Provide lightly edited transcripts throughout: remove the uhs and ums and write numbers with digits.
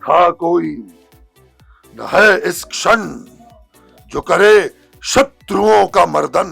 था कोई, न है इस क्षण जो करे शत्रुओं का मर्दन,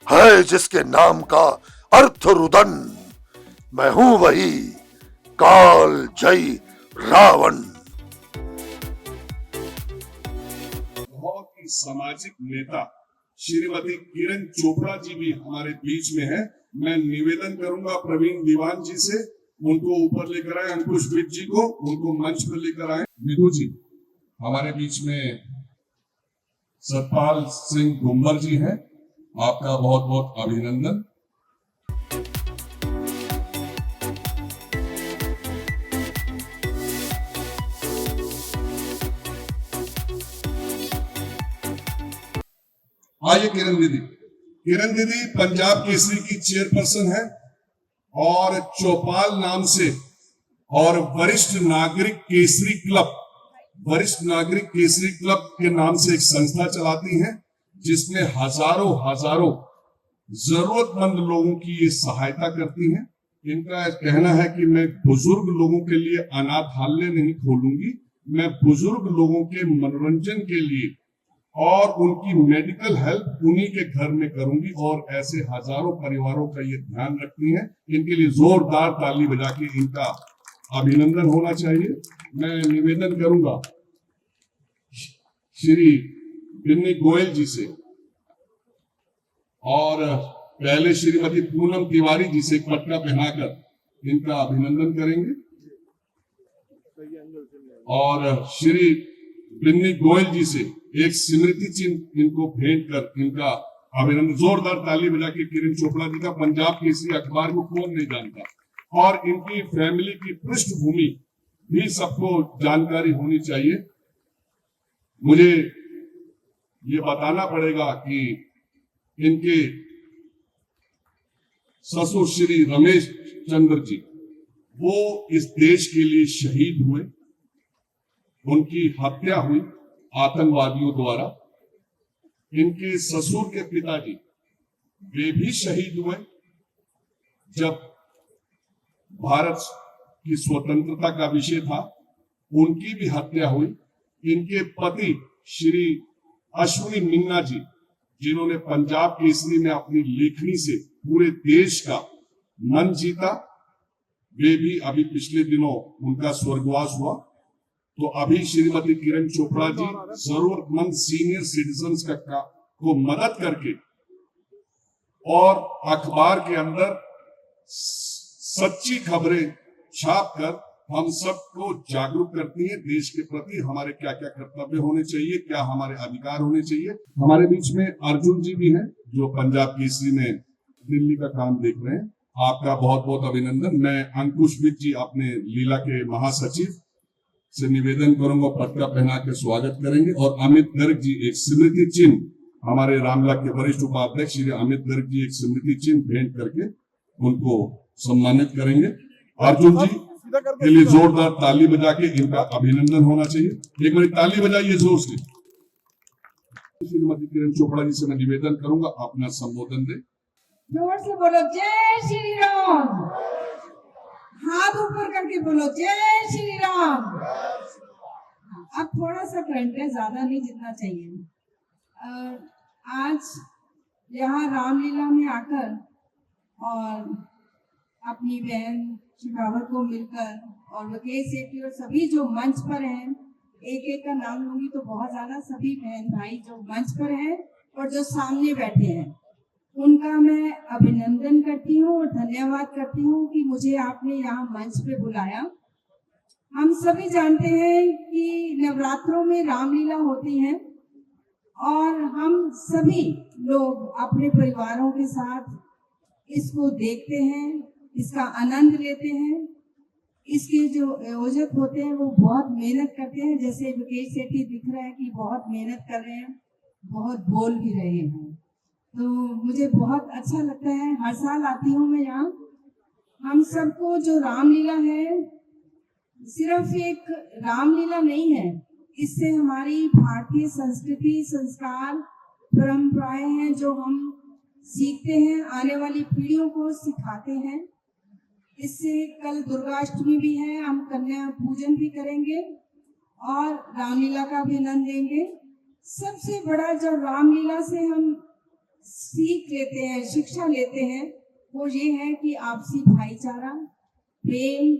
है जिसके नाम का अर्थ रुदन, मैं हूं वही काल जय रावण। बहुत ही सामाजिक नेता श्रीमती किरण चोपड़ा जी भी हमारे बीच में है। मैं निवेदन करूंगा प्रवीण दीवान जी से, उनको ऊपर लेकर आए, अंकुश विद जी को उनको मंच पर लेकर आए। विधु जी हमारे बीच में सतपाल सिंह गुम्बर जी हैं, आपका बहुत बहुत अभिनंदन। आइए किरण दीदी पंजाब केसरी की चेयरपर्सन है और चौपाल नाम से और वरिष्ठ नागरिक केसरी क्लब के नाम से एक संस्था चलाती हैं, जिसमें हजारों जरूरतमंद लोगों की ये सहायता करती हैं। इनका कहना है कि मैं बुजुर्ग लोगों के लिए अनाथालय नहीं खोलूंगी, मैं बुजुर्ग लोगों के मनोरंजन के लिए और उनकी मेडिकल हेल्प उन्हीं के घर में करूंगी, और ऐसे हजारों परिवारों का ये ध्यान रखती हैं। इनके लिए जोरदार ताली बजा के इनका अभिनंदन होना चाहिए। मैं निवेदन करूंगा श्री बिन्नी गोयल जी से और पहले श्रीमती पूनम तिवारी जी से पटका पहनाकर इनका अभिनंदन करेंगे, और श्री बिन्नी गोयल जी से एक स्मृति चिन्ह इनको भेंट कर इनका अभिनंदन। जोरदार ताली बजा के किरण चोपड़ा जी का पंजाब केसरी अखबार को कौन नहीं जानता, और इनकी फैमिली की पृष्ठभूमि भी सबको जानकारी होनी चाहिए। मुझे ये बताना पड़ेगा कि इनके ससुर श्री रमेश चंद्र जी वो इस देश के लिए शहीद हुए, उनकी हत्या हुई आतंकवादियों द्वारा। इनके ससुर के पिताजी वे भी शहीद हुए जब भारत की स्वतंत्रता का विषय था, उनकी भी हत्या हुई। इनके पति श्री अश्विनी मिन्ना जी, जिन्होंने पंजाब केसरी में अपनी लेखनी से पूरे देश का मन जीता, वे भी अभी पिछले दिनों उनका स्वर्गवास हुआ। तो अभी श्रीमती किरण चोपड़ा जी जरूरतमंद सीनियर सिटीजन्स को मदद करके और अखबार के अंदर सच्ची खबरें छाप कर हम सबको जागरूक करती है देश के प्रति हमारे क्या क्या कर्तव्य होने चाहिए, क्या हमारे अधिकार होने चाहिए। हमारे बीच में अर्जुन जी भी हैं जो पंजाब केसरी में दिल्ली का काम देख रहे हैं, आपका बहुत बहुत अभिनंदन। मैं अंकुश विद जी अपने लीला के महासचिव से निवेदन करूंगा, पटका पहना के स्वागत करेंगे, और अमित गर्ग जी एक स्मृति चिन्ह हमारे रामला के वरिष्ठ उपाध्यक्ष श्री अमित गर्ग जी एक स्मृति चिन्ह भेंट करके उनको सम्मानित करेंगे। अर्जुन जी के लिए जोरदार ताली बजा के इनका अभिनंदन होना चाहिए। एक बार ताली बजाइए जोर से। श्रीमती किरण चोपड़ा जी से मैं निवेदन करूंगा अपना संबोधन दे। जोर से बोलो जय श्री राम, हाथ ऊपर करके बोलो जय श्री राम। अब थोड़ा सा करंट है, ज्यादा नहीं जितना चाहिए। आज यहाँ रामलीला में आकर और अपनी बहन शिखावत को मिलकर और वकील सेठी और सभी जो मंच पर हैं, एक एक का नाम लूंगी तो बहुत ज्यादा, सभी बहन भाई जो मंच पर हैं और जो सामने बैठे हैं, उनका मैं अभिनंदन करती हूँ और धन्यवाद करती हूँ कि मुझे आपने यहाँ मंच पे बुलाया। हम सभी जानते हैं कि नवरात्रों में रामलीला होती है और हम सभी लोग अपने परिवारों के साथ इसको देखते हैं, इसका आनंद लेते हैं। इसके जो आयोजक होते हैं वो बहुत मेहनत करते हैं, जैसे विकेश सेठी दिख रहा है कि बहुत मेहनत कर रहे हैं, बहुत बोल भी रहे हैं, तो मुझे बहुत अच्छा लगता है। हर साल आती हूँ मैं यहाँ। हम सबको जो रामलीला है सिर्फ एक रामलीला नहीं है, इससे हमारी भारतीय संस्कृति, संस्कार, परंपराएं हैं जो हम सीखते हैं, आने वाली पीढ़ियों को सिखाते हैं। इससे कल दुर्गाष्टमी भी है, हम कन्या पूजन भी करेंगे और रामलीला का भी आनंद लेंगे। सबसे बड़ा जो रामलीला से हम सीख लेते हैं, शिक्षा लेते हैं, वो ये है कि आपसी भाईचारा, प्रेम,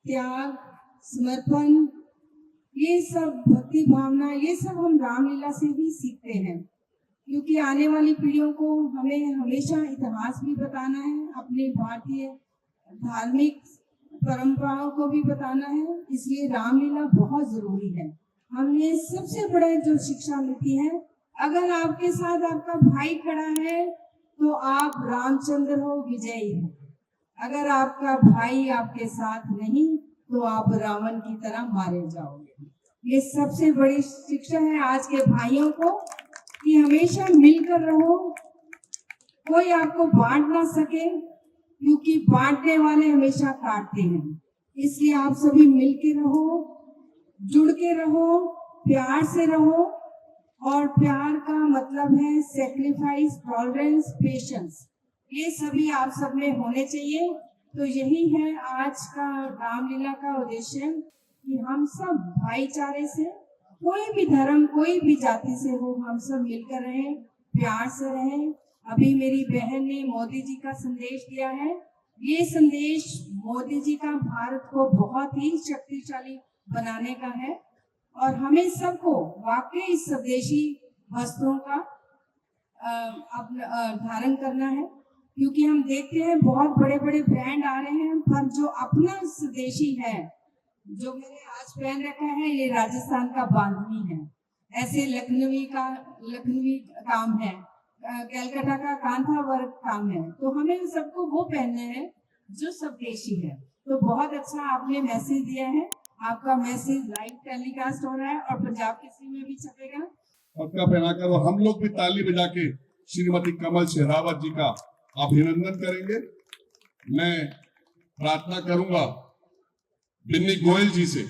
त्याग, समर्पण, ये सब भक्ति भावना, ये सब हम रामलीला से ही सीखते हैं। क्योंकि आने वाली पीढ़ियों को हमें हमेशा इतिहास भी बताना है, अपने भारतीय धार्मिक परंपराओं को भी बताना है, इसलिए रामलीला बहुत जरूरी है। हमें सबसे बड़ा जो शिक्षा मिलती है, अगर आपके साथ आपका भाई खड़ा है तो आप रामचंद्र हो, विजयी हो। अगर आपका भाई आपके साथ नहीं तो आप रावण की तरह मारे जाओगे। ये सबसे बड़ी शिक्षा है आज के भाइयों को कि हमेशा मिलकर रहो, कोई आपको बांट ना सके, क्योंकि बांटने वाले हमेशा काटते हैं। इसलिए आप सभी मिलके रहो, जुड़ के रहो, प्यार से रहो, और प्यार का मतलब है सेक्रीफाइस, टॉलरेंस, पेशेंस, ये सभी आप सब में होने चाहिए। तो यही है आज का रामलीला का उद्देश्य कि हम सब भाईचारे से, कोई भी धर्म, कोई भी जाति से हो, हम सब मिलकर रहें, प्यार से रहें। अभी मेरी बहन ने मोदी जी का संदेश दिया है, ये संदेश मोदी जी का भारत को बहुत ही शक्तिशाली बनाने का है और हमें सबको वाकई स्वदेशी वस्त्रों का धारण करना है। क्योंकि हम देखते हैं बहुत बड़े बड़े ब्रांड आ रहे हैं, पर जो अपना स्वदेशी है, जो मैंने आज पहन रखा है, ये राजस्थान का बांधनी है, ऐसे लखनवी काम है, कलकत्ता का कांथा वर्क काम है। तो हमें सबको वो पहनना है जो स्वदेशी है। तो बहुत अच्छा आपने मैसेज दिया है, आपका मैसेज लाइव टेलीकास्ट हो रहा है और पंजाब केसरी में भी छपेगा। पक्का पहनाकर और हम लोग भी ताली बजा के श्रीमती कमल शेरावत जी का अभिनंदन करेंगे। मैं प्रार्थना करूंगा बिन्नी गोयल जी से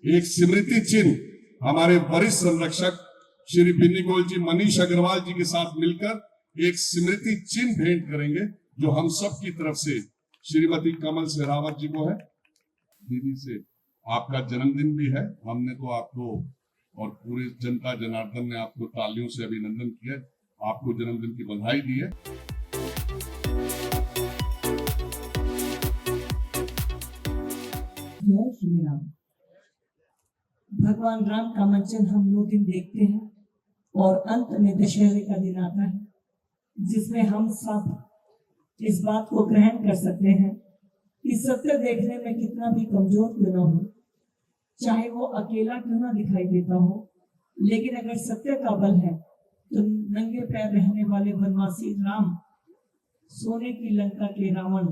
एक स्मृति चिन्ह हमारे वरिष्ठ संरक्षक श्री बिन्नी गोयल जी मनीष अग्रवाल जी के साथ मिलकर एक स्मृति चिन्ह भेंट करेंगे, जो हम सब की तरफ से श्रीमती कमल शेरावत जी को है। दीदी से आपका जन्मदिन भी है, हमने तो आपको और पूरे जनता जनार्दन ने आपको तालियों से अभिनंदन किया, आपको जन्मदिन की बधाई दी है। जय श्री राम। भगवान राम का मंचन हम 9 दिन देखते हैं और अंत में दशहरे का दिन आता है, जिसमें हम सब इस बात को ग्रहण कर सकते हैं कि सत्य देखने में कितना भी कमजोर क्यों ना हो, चाहे वो अकेला क्यों ना दिखाई देता हो, लेकिन अगर सत्य का बल है तो नंगे पैर रहने वाले वनवासी राम, सोने की लंका के रावण,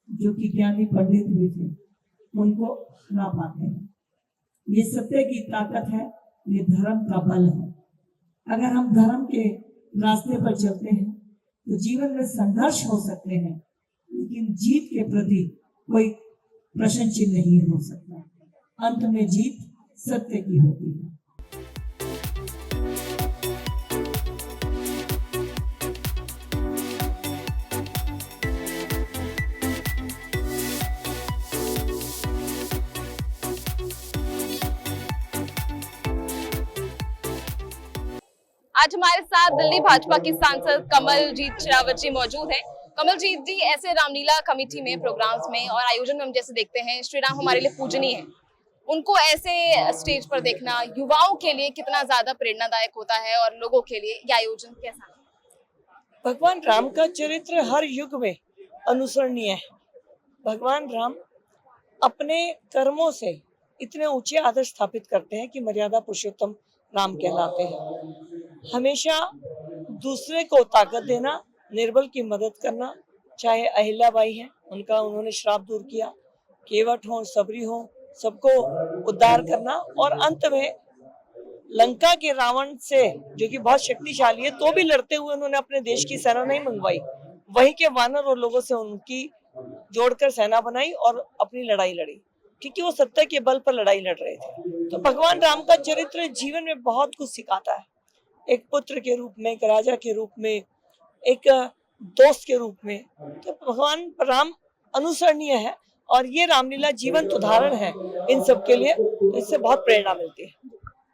जो कि ज्ञानी पंडित भी थे, उनको हरा पाते हैं। ये सत्य की ताकत है, ये धर्म का बल है। अगर हम धर्म के रास्ते पर चलते हैं तो जीवन में संघर्ष हो सकते हैं, लेकिन जीत के प्रति कोई प्रश्न चिन्ह नहीं हो सकता। अंत में जीत सत्य की होती है। आज हमारे साथ दिल्ली भाजपा की सांसद कमलजीत शेरावत जी मौजूद हैं। कमलजीत जी, ऐसे रामलीला कमेटी में, प्रोग्राम्स में और आयोजन में हम जैसे देखते हैं, श्री राम हमारे लिए पूजनीय है, उनको ऐसे स्टेज पर देखना युवाओं के लिए कितना ज्यादा प्रेरणादायक होता है और लोगों के लिए ये आयोजन कैसा है? भगवान राम का चरित्र हर युग में अनुसरणीय है। भगवान राम अपने कर्मों से इतने ऊंचे आदर्श स्थापित करते हैं कि मर्यादा पुरुषोत्तम राम कहलाते हैं। हमेशा दूसरे को ताकत देना, निर्बल की मदद करना, चाहे अहिल्याबाई है, उन्होंने श्राप दूर किया, केवट हो, सबरी हो, सबको उद्धार करना, और अंत में लंका के रावण से, जो कि बहुत शक्तिशाली है, तो भी लड़ते हुए उन्होंने अपने देश की सेना नहीं मंगवाई, वहीं के वानर और लोगों से उनकी जोड़कर सेना बनाई और अपनी लड़ाई लड़ी, क्योंकि वो सत्य के बल पर लड़ाई लड़ रहे थे। तो भगवान राम का चरित्र जीवन में बहुत कुछ सिखाता है, एक पुत्र के रूप में, एक राजा के रूप में, एक दोस्त के रूप में। तो भगवान राम अनुसरणीय है और ये रामलीला जीवंत उदाहरण है इन सब के लिए, तो इससे बहुत प्रेरणा मिलती है।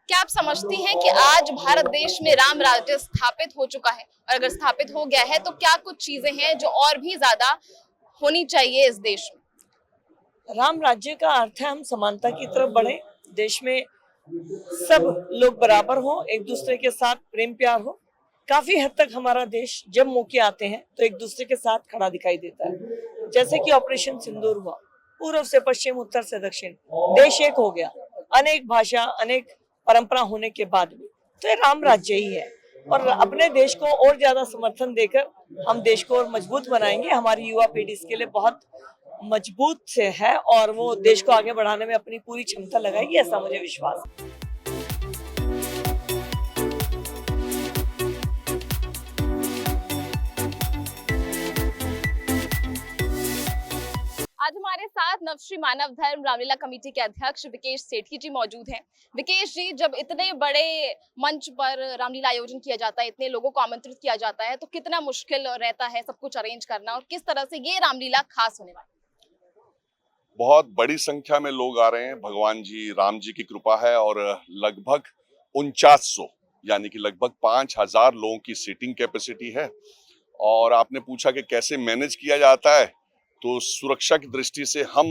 क्या आप समझती हैं कि आज भारत देश में राम राज्य स्थापित हो चुका है, और अगर स्थापित हो गया है तो क्या कुछ चीजें हैं जो और भी ज्यादा होनी चाहिए इस देश में? राम राज्य का अर्थ है हम समानता की तरफ बढ़े, देश में सब लोग बराबर हो, एक दूसरे के साथ प्रेम प्यार हो। काफी हद तक हमारा देश जब मौके आते हैं तो एक दूसरे के साथ खड़ा दिखाई देता है। जैसे कि ऑपरेशन सिंदूर हुआ, पूर्व से पश्चिम, उत्तर से दक्षिण, देश एक हो गया, अनेक भाषा अनेक परंपरा होने के बाद भी, तो ये राम राज्य ही है। और अपने देश को और ज्यादा समर्थन देकर हम देश को और मजबूत बनाएंगे। हमारी युवा पीढ़ी इसके लिए बहुत मजबूत से है और वो देश को आगे बढ़ाने में अपनी पूरी क्षमता लगाएगी, ऐसा मुझे विश्वास है। आज हमारे साथ नवश्री मानव धर्म रामलीला कमेटी के अध्यक्ष विकेश सेठी जी मौजूद हैं। विकेश जी, जब इतने बड़े मंच पर रामलीला आयोजन किया जाता है, इतने लोगों को आमंत्रित किया जाता है, तो कितना मुश्किल रहता है सब कुछ अरेंज करना, और किस तरह से ये रामलीला खास होने वाली? बहुत बड़ी संख्या में लोग आ रहे हैं। भगवान जी राम जी की कृपा है और लगभग 4900 यानी कि लगभग 5000 लोगों की सीटिंग कैपेसिटी है। और आपने पूछा कि कैसे मैनेज किया जाता है, तो सुरक्षा की दृष्टि से हम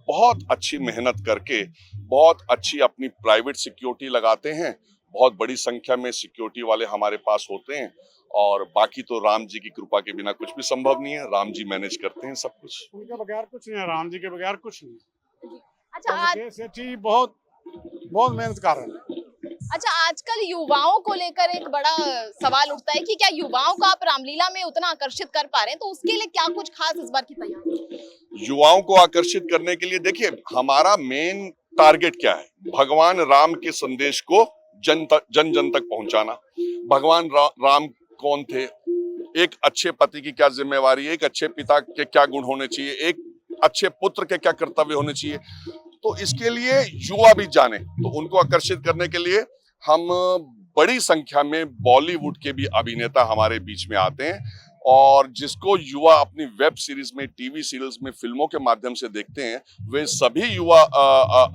बहुत अच्छी मेहनत करके बहुत अच्छी अपनी प्राइवेट सिक्योरिटी लगाते हैं। बहुत बड़ी संख्या में सिक्योरिटी वाले हमारे पास होते हैं और बाकी तो राम जी की कृपा के बिना कुछ भी संभव नहीं है। राम जी मैनेज करते हैं सब कुछ। उनके बगैर कुछ नहीं है, राम जी के बगैर कुछ नहीं। अच्छा, आज सेठी बहुत मेहनत कर रहे हैं। अच्छा, आजकल युवाओं को लेकर एक बड़ा सवाल उठता है कि क्या युवाओं को आप रामलीला में उतना आकर्षित कर पा रहे हैं, तो उसके लिए क्या कुछ खास इस बार की तैयारी? युवाओं को आकर्षित करने के लिए देखिए, हमारा मेन टारगेट क्या है? भगवान राम के संदेश को जन जन तक पहुंचाना। भगवान राम कौन थे, एक अच्छे पति की क्या जिम्मेवारी है, एक अच्छे पिता के क्या गुण होने चाहिए, एक अच्छे पुत्र के क्या कर्तव्य होने चाहिए, तो इसके लिए युवा भी जाने। तो उनको आकर्षित करने के लिए हम बड़ी संख्या में बॉलीवुड के भी अभिनेता हमारे बीच में आते हैं, और जिसको युवा अपनी वेब सीरीज में, टीवी सीरियल्स में, फिल्मों के माध्यम से देखते हैं, वे सभी युवा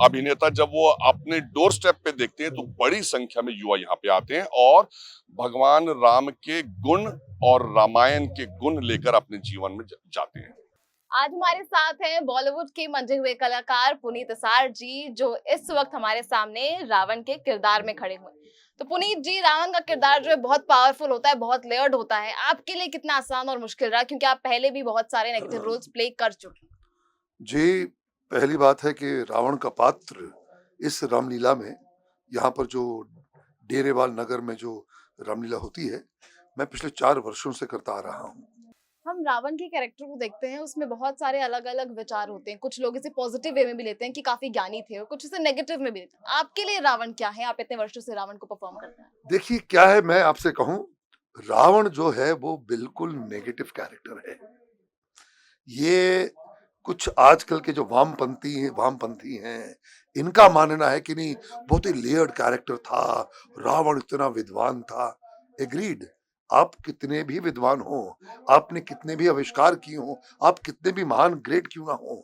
अभिनेता जब वो अपने डोर स्टेप पे देखते हैं तो बड़ी संख्या में युवा यहाँ पे आते हैं और भगवान राम के गुण और रामायण के गुण लेकर अपने जीवन में जाते हैं। आज हमारे साथ हैं बॉलीवुड के मंजे हुए कलाकार पुनीत इसार जी, जो इस वक्त हमारे सामने रावण के किरदार में खड़े हुए। तो पुनीत जी, रावण का किरदार जो है बहुत पावरफुल होता है, बहुत लेयर्ड होता है। आपके लिए कितना आसान और मुश्किल रहा, क्योंकि आप पहले भी बहुत सारे नेगेटिव रोल्स प्ले कर चुके हैं? जी, पहली बात है कि रावण का पात्र इस रामलीला में, यहाँ पर जो डेरेवाल नगर में जो रामलीला होती है, मैं पिछले 4 वर्षों से करता आ रहा हूँ। हम रावण के कैरेक्टर को देखते हैं, उसमें बहुत सारे अलग अलग विचार होते हैं। कुछ लोग इसे पॉजिटिव वे में भी लेते हैं कि काफी ज्ञानी थे, और कुछ इसे नेगेटिव में भी लेते हैं। आपके लिए रावण क्या है? आप इतने वर्षों से रावण को परफॉर्म करते हैं। देखिए क्या है, मैं आपसे कहूं, रावण जो है वो बिल्कुल नेगेटिव कैरेक्टर है। ये कुछ आजकल के जो वामपंथी हैं, इनका मानना है कि नहीं, बहुत ही लेयर्ड कैरेक्टर था, रावण इतना विद्वान था। एग्रीड, आप कितने भी विद्वान हो, आपने कितने भी आविष्कार किए हो, आप कितने भी महान ग्रेट क्यों ना हो,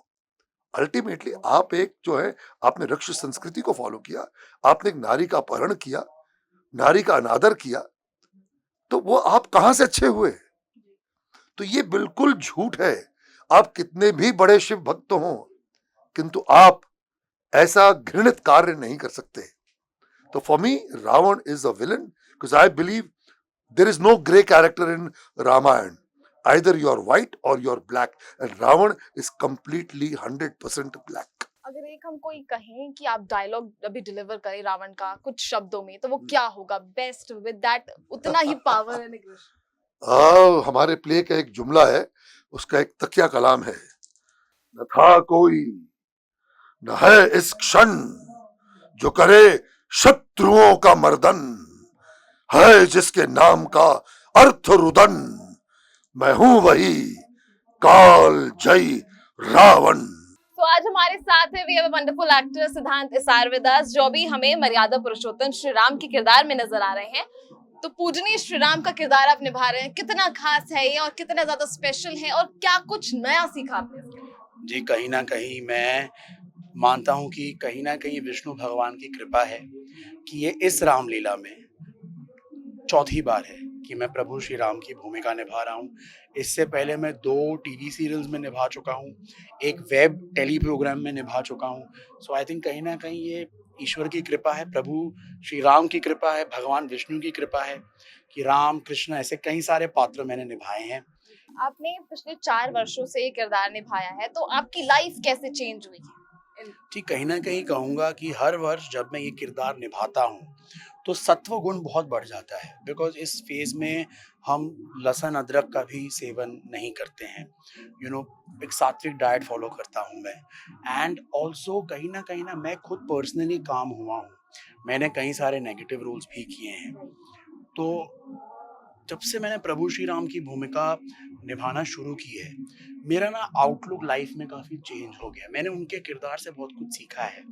अल्टीमेटली आप एक जो है, आपने रक्ष संस्कृति को फॉलो किया, आपने एक नारी का अपहरण किया, नारी का अनादर किया, तो वो आप कहां से अच्छे हुए? तो ये बिल्कुल झूठ है। आप कितने भी बड़े शिव भक्त हो, किंतु आप ऐसा घृणित कार्य नहीं कर सकते। तो for me Ravan is a villain, because I believe there is no gray character in Ramayana. Either you are white or you are black, and Ravan is completely 100% black. अगर एक हम कोई कहें कि आप डायलॉग अभी डिलीवर करें रावण का कुछ शब्दों में, तो वो क्या होगा बेस्ट विद दैट उतना ही पावर एंड एग्रेशन? हमारे प्ले का एक जुमला है, उसका एक तकिया कलाम है, न था कोई न है इस क्षण जो करे शत्रुओं का मर्दन, है जिसके नाम का अर्थ रुदन, मैं हूं वही काल जय रावण। तो आज हमारे साथ है we have a wonderful actor Siddhant Isaar with us, जो भी हमें मर्यादा पुरुषोत्तम श्री राम के किरदार में नजर आ रहे हैं। तो पूजनीय श्री राम का किरदार आप निभा रहे हैं, कितना खास है ये और कितना ज्यादा स्पेशल है, और क्या कुछ नया सीखा आपने? जी, कहीं न कहीं मैं मानता हूँ कि कहीं न कहीं विष्णु भगवान की कृपा है कि ये इस रामलीला में चौथी बार है कि मैं प्रभु श्री राम की भूमिका निभा रहा हूँ। इससे पहले मैं 2 टीवी सीरियल्स में निभा चुका हूँ, एक वेब टेली प्रोग्राम में निभा चुका हूँ। सो आई थिंक कहीं न कहीं ये ईश्वर की कृपा है, प्रभु श्री राम की कृपा है, भगवान विष्णु की कृपा है कि राम, कृष्ण ऐसे कई सारे पात्र मैंने निभाए हैं। आपने पिछले 4 वर्षों से ये किरदार निभाया है, तो आपकी लाइफ कैसे चेंज हुई? जी, कहीं न कहीं कहूँगा कि हर वर्ष जब मैं ये किरदार निभाता हूँ, तो सत्व गुण बहुत बढ़ जाता है बिकॉज़ इस फ़ेज़ में हम लहसुन अदरक का भी सेवन नहीं करते हैं। एक सात्विक डाइट फ़ॉलो करता हूँ मैं एंड ऑल्सो कहीं न कहीं ना मैं खुद पर्सनली काम हुआ हूँ। मैंने कई सारे नेगेटिव रोल्स भी किए हैं। तो जब से मैंने प्रभु श्री राम की भूमिका निभाना शुरू की है, मेरा ना आउटलुक लाइफ़ में काफ़ी चेंज हो गया। मैंने उनके किरदार से बहुत कुछ सीखा है।